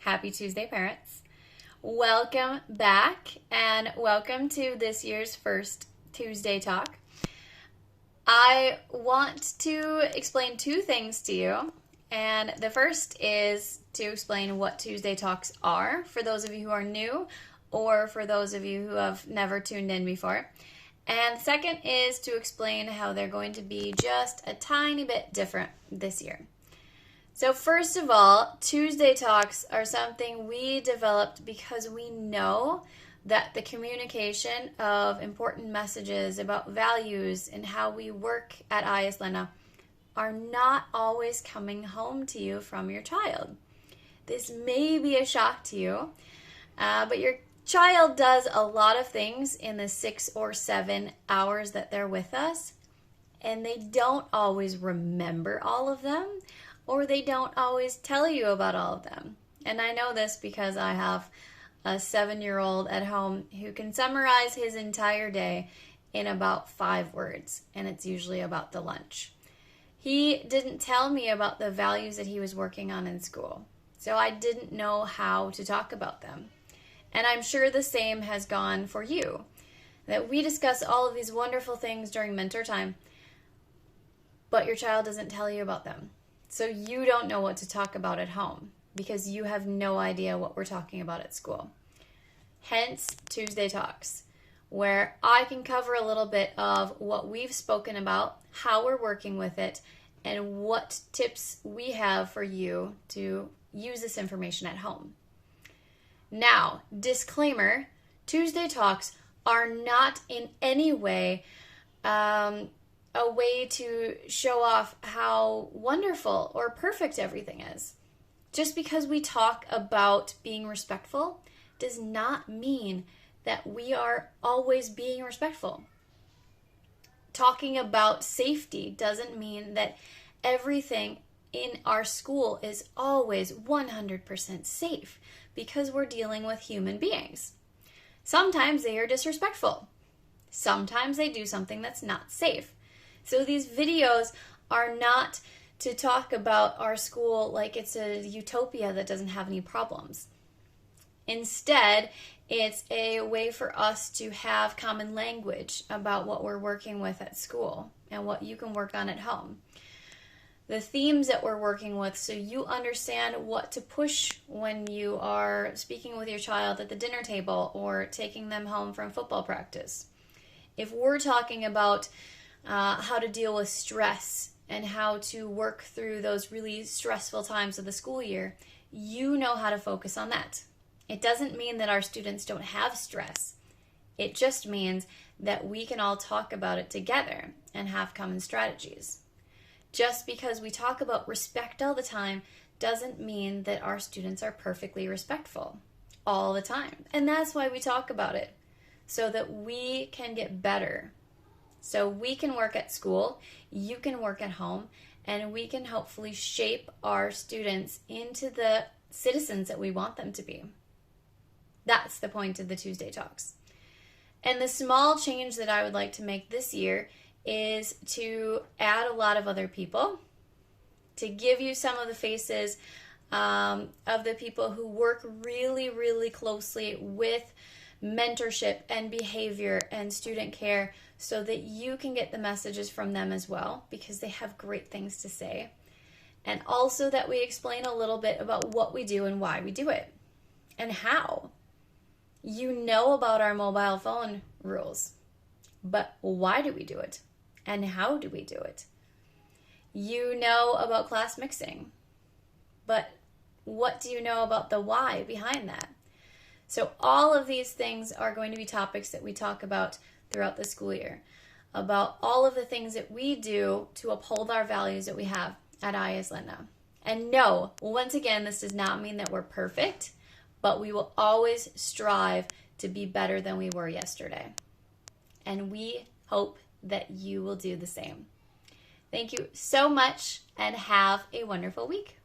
Happy Tuesday, parents. Welcome back and welcome to this year's first Tuesday Talk. I want to explain two things to you. And the first is to explain what Tuesday Talks are for those of you who are new or for those of you who have never tuned in before. And the second is to explain how they're going to be just a tiny bit different this year. So first of all, Tuesday Talks are something we developed because we know that the communication of important messages about values and how we work at IS Lena are not always coming home to you from your child. This may be a shock to you, but your child does a lot of things in the 6 or 7 hours that they're with us, and they don't always remember all of them, or they don't always tell you about all of them. And I know this because I have a 7-year-old at home who can summarize his entire day in about 5 words, and it's usually about the lunch. He didn't tell me about the values that he was working on in school, so I didn't know how to talk about them. And I'm sure the same has gone for you, that we discuss all of these wonderful things during mentor time, but your child doesn't tell you about them. So you don't know what to talk about at home because you have no idea what we're talking about at school. Hence, Tuesday Talks, where I can cover a little bit of what we've spoken about, how we're working with it, and what tips we have for you to use this information at home. Now, disclaimer, Tuesday Talks are not in any way a way to show off how wonderful or perfect everything is. Just because we talk about being respectful does not mean that we are always being respectful. Talking about safety doesn't mean that everything in our school is always 100% safe, because we're dealing with human beings. Sometimes they are disrespectful. Sometimes they do something that's not safe. So these videos are not to talk about our school like it's a utopia that doesn't have any problems. Instead, it's a way for us to have common language about what we're working with at school and what you can work on at home. The themes that we're working with, so you understand what to push when you are speaking with your child at the dinner table or taking them home from football practice. If we're talking about how to deal with stress and how to work through those really stressful times of the school year, you know how to focus on that. It doesn't mean that our students don't have stress. It just means that we can all talk about it together and have common strategies. Just because we talk about respect all the time doesn't mean that our students are perfectly respectful all the time. And that's why we talk about it, so that we can get better. So we can work at school, you can work at home, and we can hopefully shape our students into the citizens that we want them to be. That's the point of the Tuesday Talks. And the small change that I would like to make this year is to add a lot of other people, to give you some of the faces of the people who work really, really closely with mentorship and behavior and student care, so that you can get the messages from them as well, because they have great things to say. And also that we explain a little bit about what we do and why we do it and how. You know about our mobile phone rules, but why do we do it? And how do we do it? You know about class mixing, but what do you know about the why behind that? So all of these things are going to be topics that we talk about throughout the school year, about all of the things that we do to uphold our values that we have at IS Lena. And no, once again, this does not mean that we're perfect, but we will always strive to be better than we were yesterday. And we hope that you will do the same. Thank you so much and have a wonderful week.